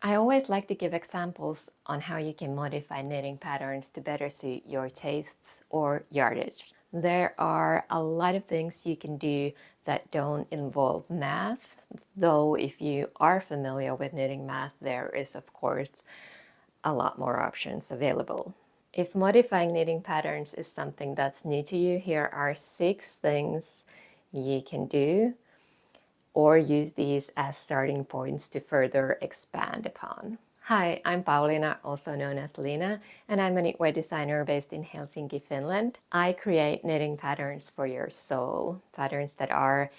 I always like to give examples on how you can modify knitting patterns to better suit your tastes or yardage. There are a lot of things you can do that don't involve math, though if you are familiar with knitting math, there is of course a lot more options available. If modifying knitting patterns is something that's new to you, here are 6 things you can do or use these as starting points to further expand upon. Hi, I'm Pauliina, also known as Lina, and I'm a knitwear designer based in Helsinki, Finland. I create knitting patterns for your soul, patterns that are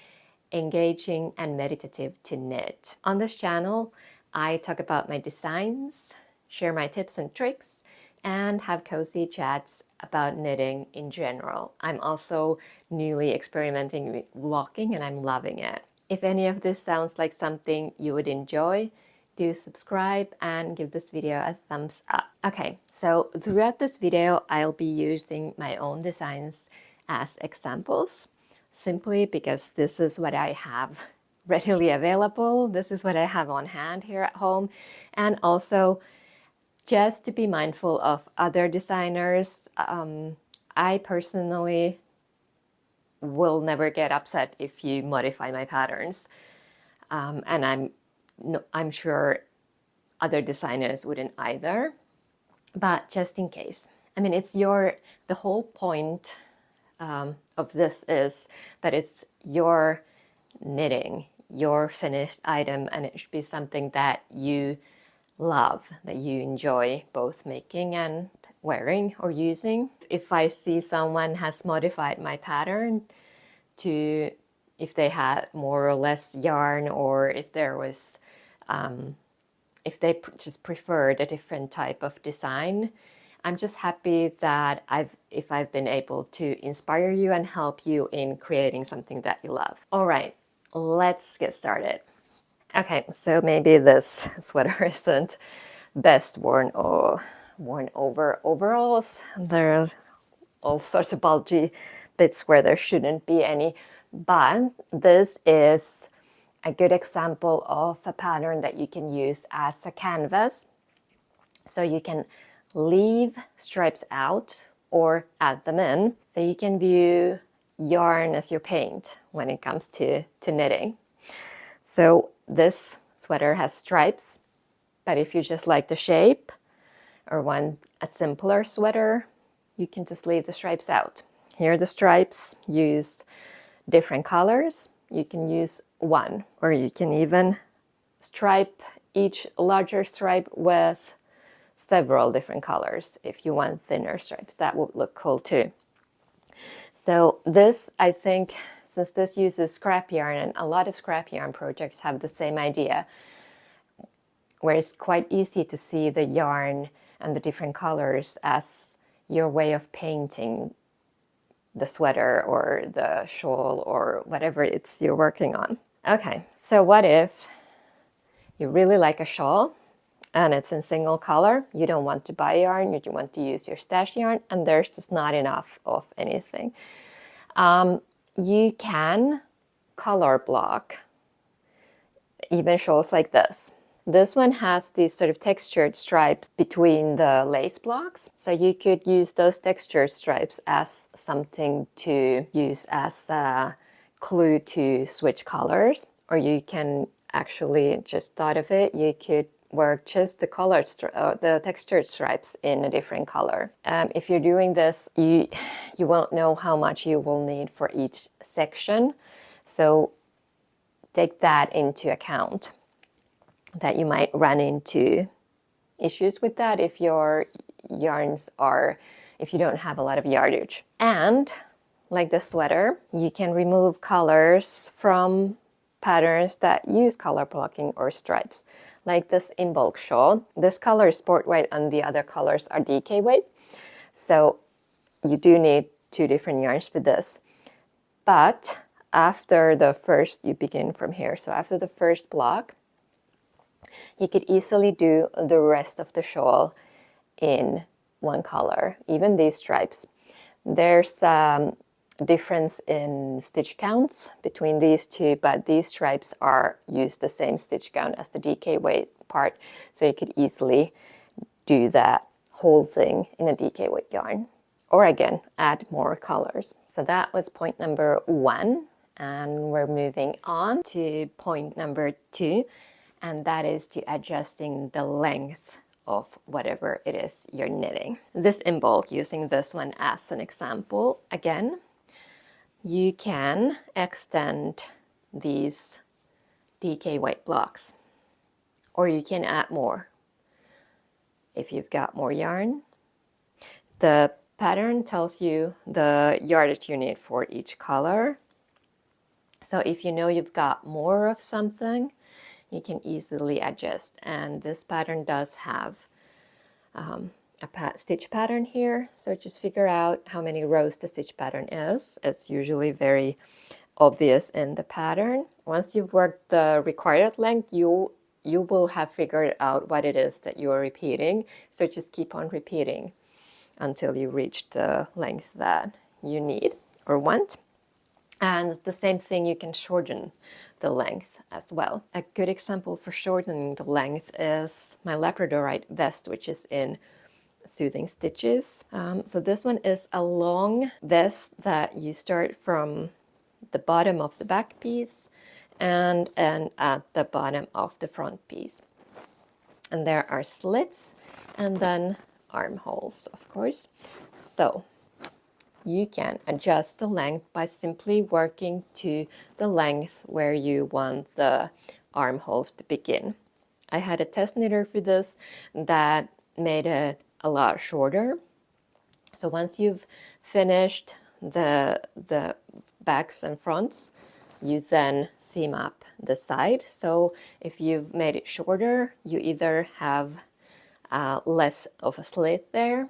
engaging and meditative to knit. On this channel, I talk about my designs, share my tips and tricks, and have cozy chats about knitting in general. I'm also newly experimenting with vlogging and I'm loving it. If any of this sounds like something you would enjoy, do subscribe and give this video a thumbs up. Okay, so throughout this video, I'll be using my own designs as examples, simply because this is what I have readily available. This is what I have on hand here at home. And also just to be mindful of other designers. I personally will never get upset if you modify my patterns. And I'm sure other designers wouldn't either, but just in case. I mean, the whole point of this is that it's your knitting, your finished item, and it should be something that you love, that you enjoy both making and wearing or using. If I see someone has modified my pattern to, if they had more or less yarn, or if there was, if they just preferred a different type of design, I'm just happy that if I've been able to inspire you and help you in creating something that you love. All right, let's get started. Okay, so maybe this sweater isn't best worn over overalls. There are all sorts of bulgy bits where there shouldn't be any, but this is a good example of a pattern that you can use as a canvas. So you can leave stripes out or add them in. So you can view yarn as your paint when it comes to knitting. So this sweater has stripes, but if you just like the shape or want a simpler sweater, you can just leave the stripes out. Here the stripes use different colors. You can use one, or you can even stripe each larger stripe with several different colors. If you want thinner stripes, that would look cool too. So this, I think, since this uses scrap yarn, and a lot of scrap yarn projects have the same idea, where it's quite easy to see the yarn and the different colors as your way of painting the sweater or the shawl or whatever it's you're working on. Okay, so what if you really like a shawl and it's in single color, you don't want to buy yarn, you want to use your stash yarn, and there's just not enough of anything. You can color block even shawls like this. This one has these sort of textured stripes between the lace blocks. So you could use those textured stripes as something to use as a clue to switch colors. Or you can actually, just thought of it, you could work just the textured stripes in a different color. If you're doing this, you won't know how much you will need for each section. So take that into account, that you might run into issues with that if your yarns are, if you don't have a lot of yardage. And like the sweater, you can remove colors from patterns that use color blocking or stripes. Like this in bulk shawl. This color is sport weight and the other colors are DK weight. So you do need 2 different yarns for this. But after the first, you begin from here. So after the first block, you could easily do the rest of the shawl in one color, even these stripes. There's difference in stitch counts between these two, but these stripes are use the same stitch count as the DK weight part, so you could easily do that whole thing in a DK weight yarn, or again add more colors. So that was point number 1, and we're moving on to point number 2, and that is to adjusting the length of whatever it is you're knitting. This in bulk, using this one as an example again, you can extend these DK weight blocks, or you can add more if you've got more yarn. The pattern tells you the yardage you need for each color. So if you know you've got more of something, you can easily adjust. And this pattern does have a stitch pattern here. So just figure out how many rows the stitch pattern is. It's usually very obvious in the pattern. Once you've worked the required length, you will have figured out what it is that you are repeating. So just keep on repeating until you reach the length that you need or want. And the same thing, you can shorten the length as well. A good example for shortening the length is my Labradorite vest, which is in Soothing Stitches. So this one is a long vest that you start from the bottom of the back piece and at the bottom of the front piece. And there are slits and then armholes, of course. So you can adjust the length by simply working to the length where you want the armholes to begin. I had a test knitter for this that made it a lot shorter. So once you've finished the backs and fronts, you then seam up the side. So if you've made it shorter, you either have less of a slit there,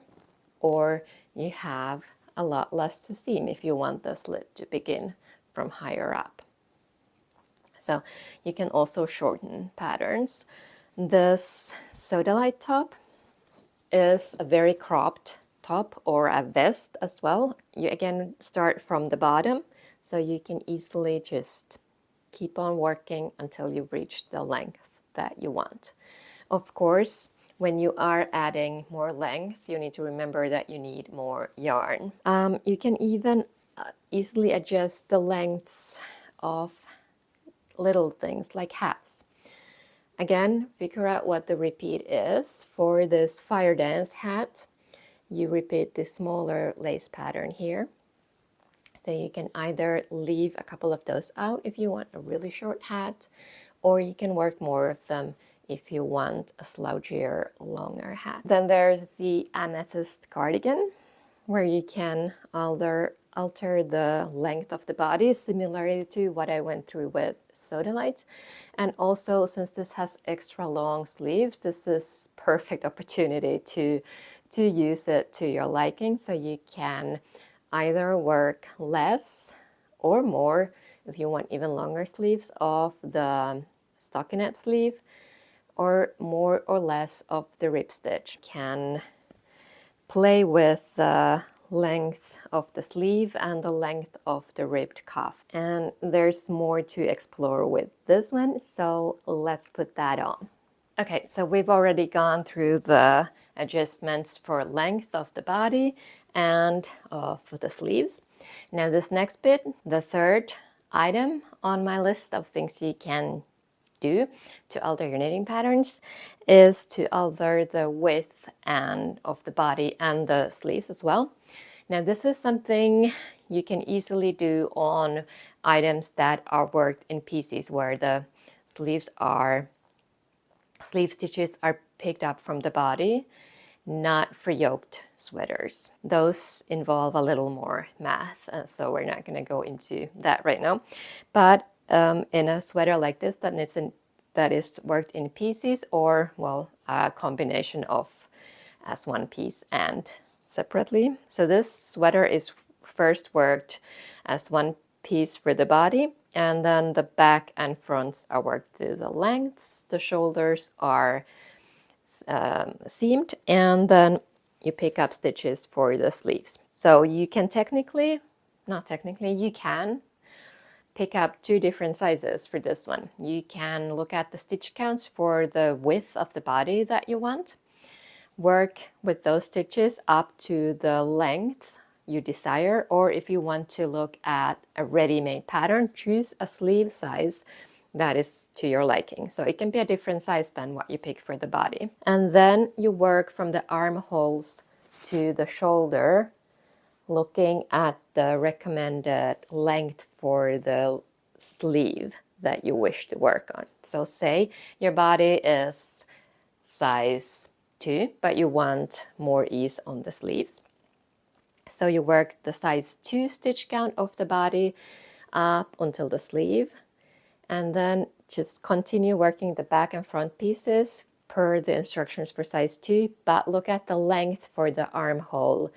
or you have a lot less to seam if you want the slit to begin from higher up. So you can also shorten patterns. This Sodalite top is a very cropped top, or a vest as well. You again start from the bottom, so you can easily just keep on working until you reach the length that you want. Of course, when you are adding more length, you need to remember that you need more yarn. You can even easily adjust the lengths of little things like hats. Again, figure out what the repeat is. For this fire dance hat, you repeat the smaller lace pattern here. So you can either leave a couple of those out if you want a really short hat, or you can work more of them if you want a slouchier, longer hat. Then there's the Amethyst cardigan, where you can alter the length of the body, similarly to what I went through with Sodalite. And also, since this has extra long sleeves, this is perfect opportunity to use it to your liking. So you can either work less or more if you want even longer sleeves of the stockinette sleeve, or more or less of the rib stitch. Can play with the length of the sleeve and the length of the ribbed cuff. And there's more to explore with this one, so let's put that on. Okay, so we've already gone through the adjustments for length of the body and of the sleeves. Now this next bit, the third item on my list of things you can do to alter your knitting patterns, is to alter the width and of the body and the sleeves as well. Now this is something you can easily do on items that are worked in pieces, where the sleeve stitches are picked up from the body, not for yoked sweaters. Those involve a little more math, so we're not going to go into that right now. But in a sweater like this that is worked in pieces, or, well, a combination of as one piece and separately. So this sweater is first worked as one piece for the body, and then the back and fronts are worked to the lengths. The shoulders are seamed, and then you pick up stitches for the sleeves. So you can technically not technically, you can pick up 2 different sizes for this one. You can look at the stitch counts for the width of the body that you want. Work with those stitches up to the length you desire, or if you want to look at a ready-made pattern, choose a sleeve size that is to your liking. So it can be a different size than what you pick for the body. And then you work from the armholes to the shoulder, looking at the recommended length for the sleeve that you wish to work on. So say your body is size 2, but you want more ease on the sleeves. So you work the size 2 stitch count of the body up until the sleeve, and then just continue working the back and front pieces per the instructions for size 2, but look at the length for the armhole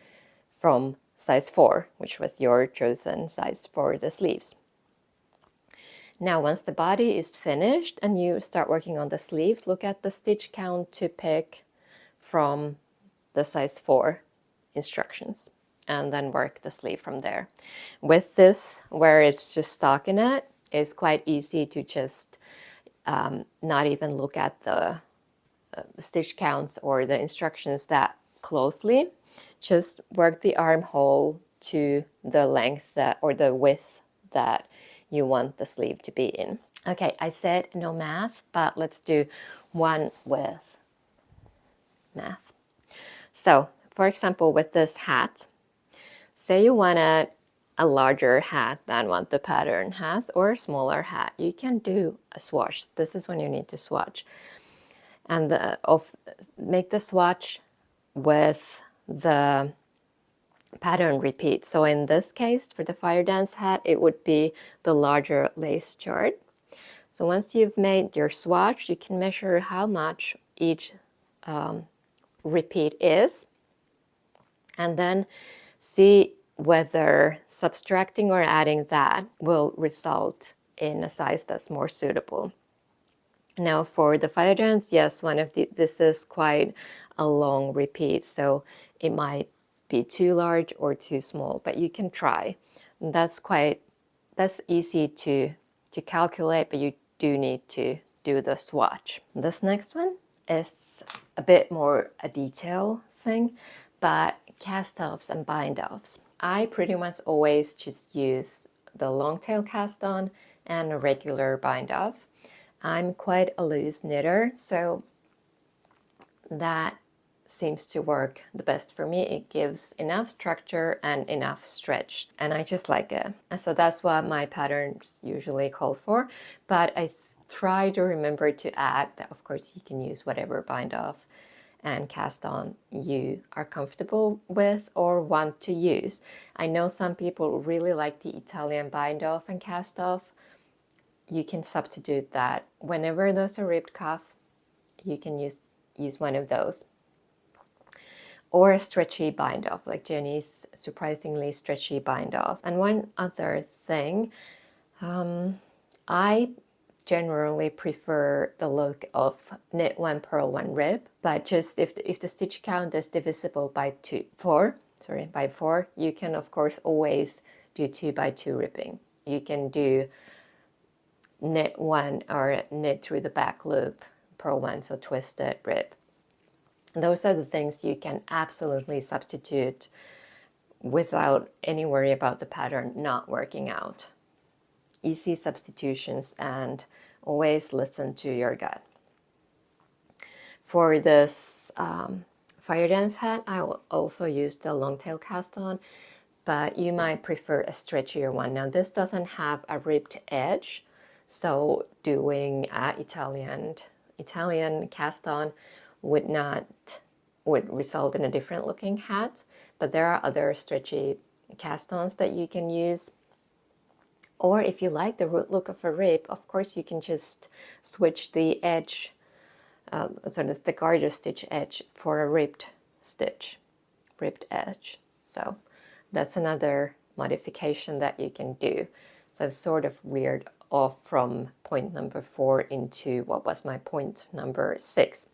from size 4, which was your chosen size for the sleeves. Now, once the body is finished and you start working on the sleeves, look at the stitch count to pick from the size 4 instructions, and then work the sleeve from there. With this, where it's just stockinette, it's quite easy to just not even look at the stitch counts or the instructions that closely. Just work the armhole to the length that, or the width that you want the sleeve to be in. Okay, I said no math, but let's do one with math. So, for example, with this hat, say you wanted a larger hat than what the pattern has, or a smaller hat, you can do a swatch. This is when you need to swatch. And make the swatch with the pattern repeat. So in this case, for the fire dance hat, it would be the larger lace chart. So once you've made your swatch, you can measure how much each repeat is, and then see whether subtracting or adding that will result in a size that's more suitable. Now for the fire dance, yes, this is quite a long repeat, so it might be too large or too small, but you can try. That's easy to calculate, but you do need to do the swatch. This next one is a bit more a detail thing, but cast offs and bind offs. I pretty much always just use the long tail cast on and a regular bind off. I'm quite a loose knitter, so that seems to work the best for me. It gives enough structure and enough stretch, and I just like it. And so that's what my patterns usually call for, but I try to remember to add that, of course, you can use whatever bind off and cast on you are comfortable with or want to use. I know some people really like the Italian bind off and cast off. You can substitute that. Whenever there's a ribbed cuff, you can use one of those. Or a stretchy bind off, like Jenny's surprisingly stretchy bind off. And one other thing, I generally prefer the look of knit 1, purl 1, rib, but just if the stitch count is divisible by 4, you can of course always do 2 by 2 ribbing. You can do knit 1 or knit through the back loop, purl 1, so twisted rib. Those are the things you can absolutely substitute without any worry about the pattern not working out. Easy substitutions, and always listen to your gut. For this fire dance hat, I will also use the long tail cast on, but you might prefer a stretchier one. Now this doesn't have a ribbed edge, so doing Italian cast on would result in a different looking hat, but there are other stretchy cast-ons that you can use. Or if you like the look of a rib, of course you can just switch the edge, the garter stitch edge for a ribbed edge. So that's another modification that you can do. So I've sort of veered off from point number 4 into what was my point number 6.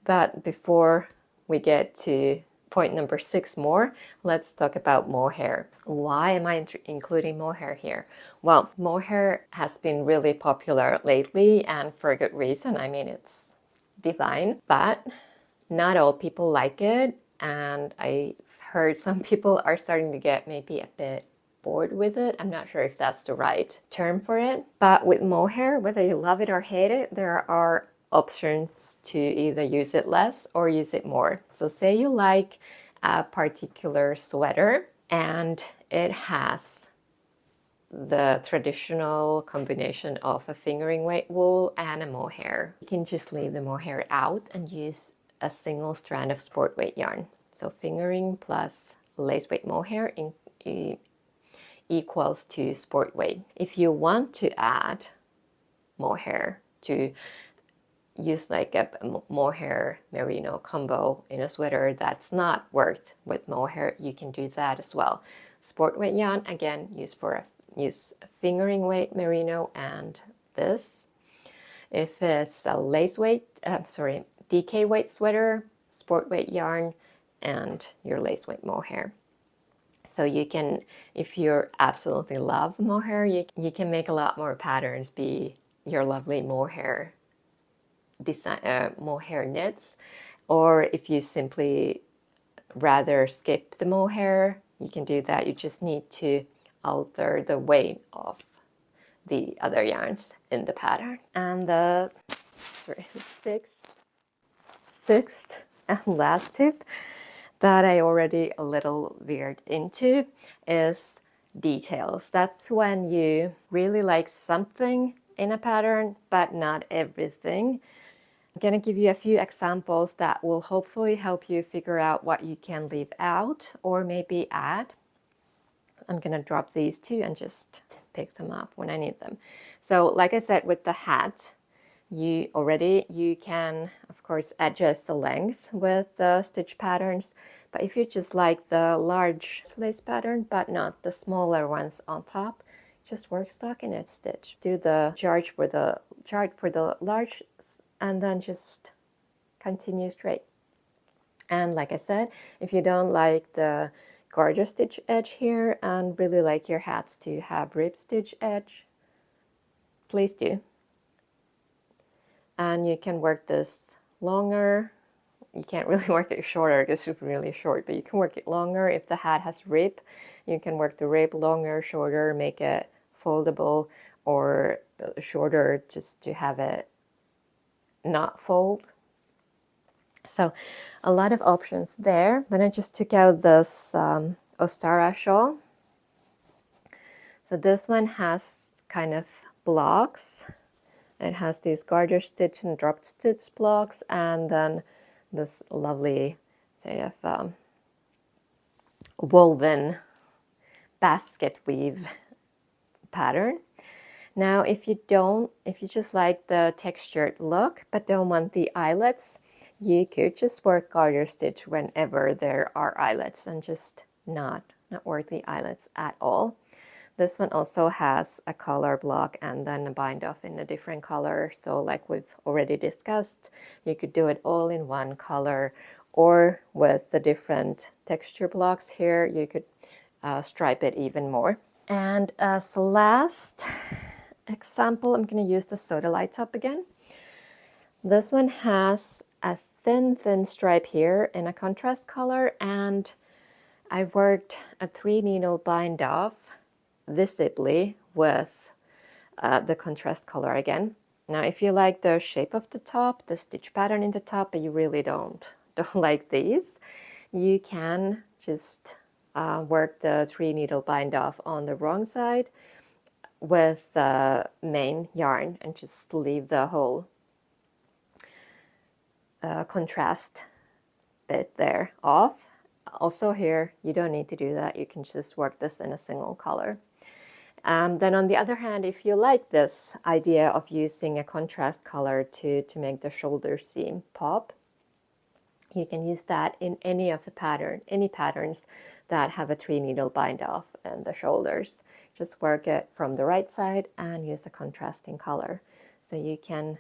But before we get to point number 6 more, let's talk about mohair. Why am I including mohair here? Well, mohair has been really popular lately, and for a good reason. I mean, it's divine, but not all people like it, and I've heard some people are starting to get maybe a bit bored with it. I'm not sure if that's the right term for it, but with mohair, whether you love it or hate it, there are options to either use it less or use it more. So say you like a particular sweater and it has the traditional combination of a fingering weight wool and a mohair. You can just leave the mohair out and use a single strand of sport weight yarn. So fingering plus lace weight mohair equals to sport weight. If you want to add mohair to use like a mohair merino combo in a sweater that's not worked with mohair, you can do that as well. Sport weight yarn, again, use fingering weight merino and this. If it's a DK weight sweater, sport weight yarn and your lace weight mohair. So you can, if you absolutely love mohair, you can make a lot more patterns be your lovely mohair design, mohair knits, or if you simply rather skip the mohair, you can do that. You just need to alter the weight of the other yarns in the pattern. And the sixth and last tip that I already a little veered into is details. That's when you really like something in a pattern, but not everything. I'm going to give you a few examples that will hopefully help you figure out what you can leave out or maybe add. I'm going to drop these two and just pick them up when I need them. So like I said, with the hat, you can, of course, adjust the length with the stitch patterns. But if you just like the large lace pattern, but not the smaller ones on top, just work stockinette stitch. Do the chart for the large and then just continue straight. And like I said, if you don't like the garter stitch edge here and really like your hats to have rib stitch edge, please do. And you can work this longer. You can't really work it shorter because it's really short, but you can work it longer. If the hat has rib, you can work the rib longer, shorter, make it foldable, or shorter just to have it not fold. So a lot of options there. Then I just took out this Ostara shawl. So this one has kind of blocks. It has these garter stitch and drop stitch blocks, and then this lovely sort of woven basket weave pattern. Now, if you just like the textured look but don't want the eyelets, you could just work garter stitch whenever there are eyelets and just not work the eyelets at all. This one also has a color block and then a bind off in a different color. So like we've already discussed, you could do it all in one color, or with the different texture blocks here, you could stripe it even more. And as the last example, I'm going to use the Sodalite top again. This one has a thin stripe here in a contrast color, and I worked a 3 needle bind off visibly with the contrast color again. Now, if you like the shape of the top, the stitch pattern in the top, but you really don't like these, you can just work the 3 needle bind off on the wrong side with the main yarn and just leave the whole contrast bit there off. Also here, you don't need to do that. You can just work this in a single color. Then on the other hand, if you like this idea of using a contrast color to make the shoulder seam pop, you can use that in any patterns that have a 3 needle bind off in the shoulders. Just work it from the right side and use a contrasting color. So you can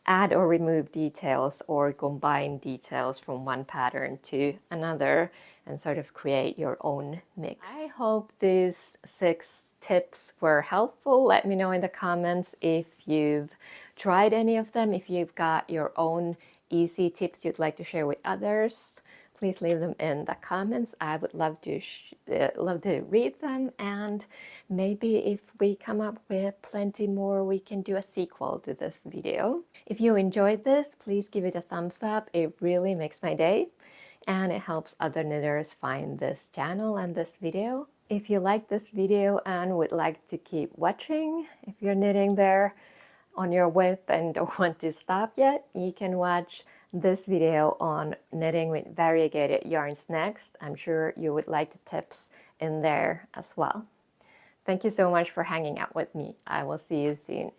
add or remove details or combine details from one pattern to another and sort of create your own mix. I hope these 6 tips were helpful. Let me know in the comments if you've tried any of them, if you've got your own easy tips you'd like to share with others. Please leave them in the comments. I would love to read them, and maybe if we come up with plenty more, we can do a sequel to this video. If you enjoyed this, please give it a thumbs up. It really makes my day, and it helps other knitters find this channel and this video. If you like this video and would like to keep watching, if you're knitting there on your whip and don't want to stop yet, you can watch this video on knitting with variegated yarns next. I'm sure you would like the tips in there as well. Thank you so much for hanging out with me. I will see you soon.